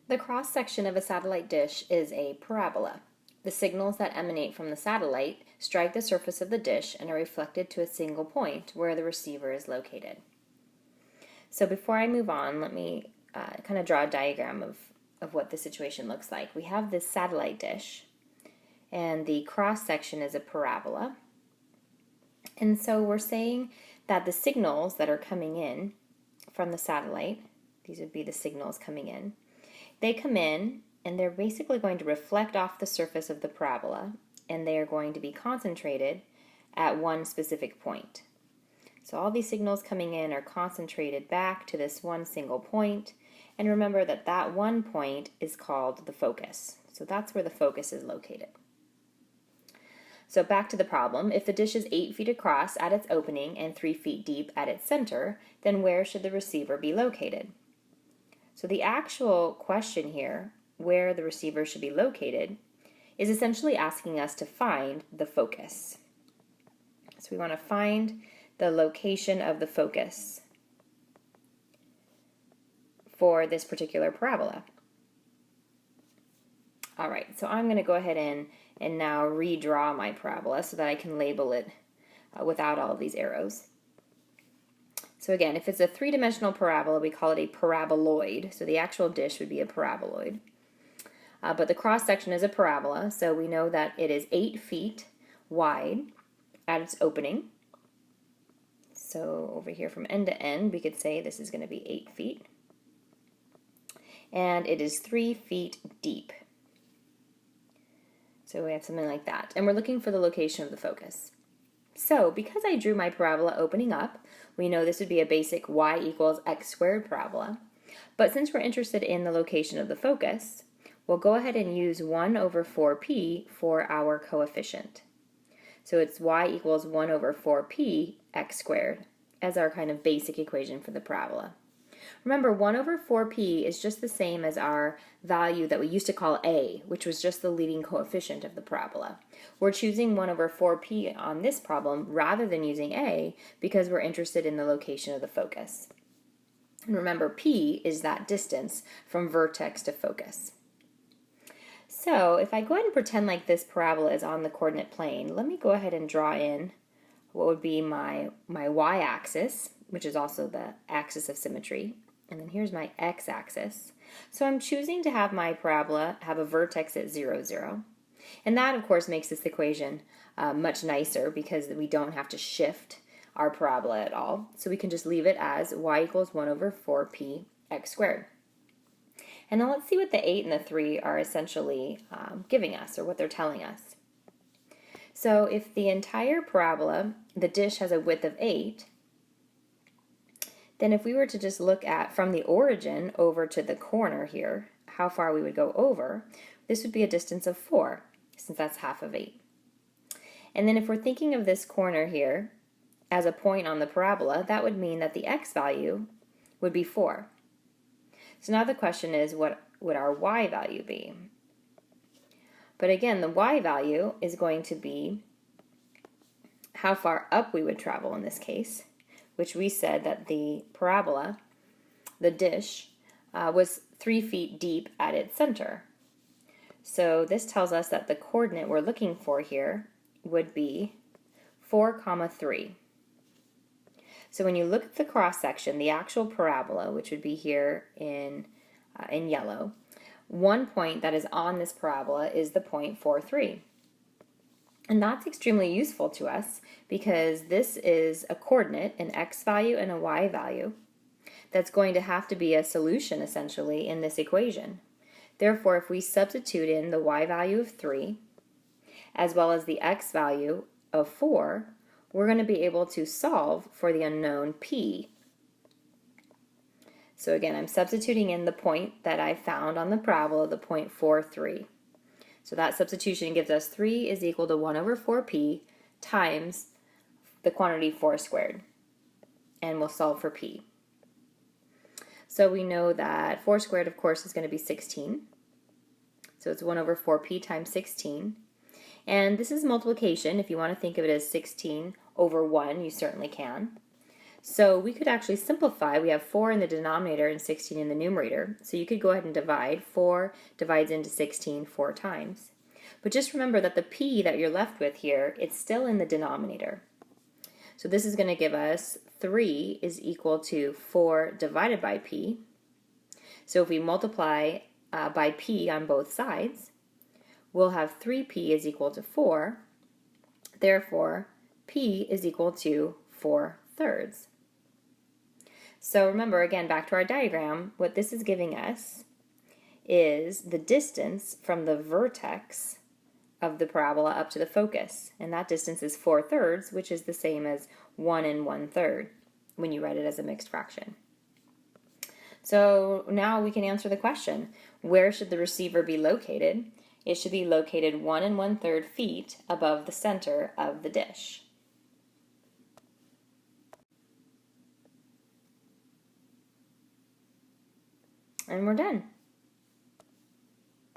The cross-section of a satellite dish is a parabola. The signals that emanate from the satellite strike the surface of the dish and are reflected to a single point where the receiver is located. So before I move on, let me kind of draw a diagram of what the situation looks like. We have this satellite dish, and the cross-section is a parabola. And so we're saying that the signals that are coming in from the satellite, these would be the signals coming in, they come in and they're basically going to reflect off the surface of the parabola, and they are going to be concentrated at one specific point. So all these signals coming in are concentrated back to this one single point, and remember that that one point is called the focus. So that's where the focus is located. So back to the problem. If the dish is 8 feet across at its opening and 3 feet deep at its center, then where should the receiver be located? So the actual question here, where the receiver should be located, is essentially asking us to find the focus. So we want to find the location of the focus for this particular parabola. All right, so I'm going to go ahead and now redraw my parabola so that I can label it without all of these arrows. So again, if it's a three-dimensional parabola, we call it a paraboloid. So the actual dish would be a paraboloid. But the cross-section is a parabola, so we know that it is 8 feet wide at its opening. So over here from end to end, we could say this is going to be 8 feet. And it is 3 feet deep. So we have something like that. And we're looking for the location of the focus. So because I drew my parabola opening up, we know this would be a basic y equals x squared parabola. But since we're interested in the location of the focus, we'll go ahead and use 1 over 4p for our coefficient. So it's y equals 1 over 4p x squared as our kind of basic equation for the parabola. Remember, 1 over 4p is just the same as our value that we used to call a, which was just the leading coefficient of the parabola. We're choosing 1 over 4p on this problem rather than using a because we're interested in the location of the focus. And remember, p is that distance from vertex to focus. So if I go ahead and pretend like this parabola is on the coordinate plane, let me go ahead and draw in what would be my y-axis, which is also the axis of symmetry. And then here's my x-axis. So I'm choosing to have my parabola have a vertex at 0, 0. And that, of course, makes this equation much nicer because we don't have to shift our parabola at all. So we can just leave it as y equals 1 over 4p x squared. And now let's see what the 8 and the 3 are essentially giving us, or what they're telling us. So if the entire parabola, the dish, has a width of 8, then if we were to just look at from the origin over to the corner here, how far we would go over, this would be a distance of 4, since that's half of 8. And then if we're thinking of this corner here as a point on the parabola, that would mean that the x value would be 4. So now the question is, what would our y value be? But again, the y value is going to be how far up we would travel in this case, which we said that the parabola, the dish, was 3 feet deep at its center. So this tells us that the coordinate we're looking for here would be 4, 3. So when you look at the cross-section, the actual parabola, which would be here in yellow, one point that is on this parabola is the point 4, 3. And that's extremely useful to us because this is a coordinate, an x value and a y value, that's going to have to be a solution essentially in this equation. Therefore, if we substitute in the y value of 3 as well as the x value of 4, we're going to be able to solve for the unknown p. So again, I'm substituting in the point that I found on the parabola, the point 4, 3. So that substitution gives us 3 is equal to 1 over 4p times the quantity 4 squared. And we'll solve for p. So we know that 4 squared, of course, is going to be 16. So it's 1 over 4p times 16. And this is multiplication. If you want to think of it as 16 over 1, you certainly can. So we could actually simplify. We have 4 in the denominator and 16 in the numerator. So you could go ahead and divide. 4 divides into 16 4 times. But just remember that the p that you're left with here, it's still in the denominator. So this is going to give us 3 is equal to 4 divided by p. So if we multiply by p on both sides, we'll have 3p is equal to 4. Therefore, p is equal to 4/3. So remember, again, back to our diagram, what this is giving us is the distance from the vertex of the parabola up to the focus. And that distance is 4/3, which is the same as 1 1/3 when you write it as a mixed fraction. So now we can answer the question, where should the receiver be located? It should be located 1 1/3 feet above the center of the dish. And we're done.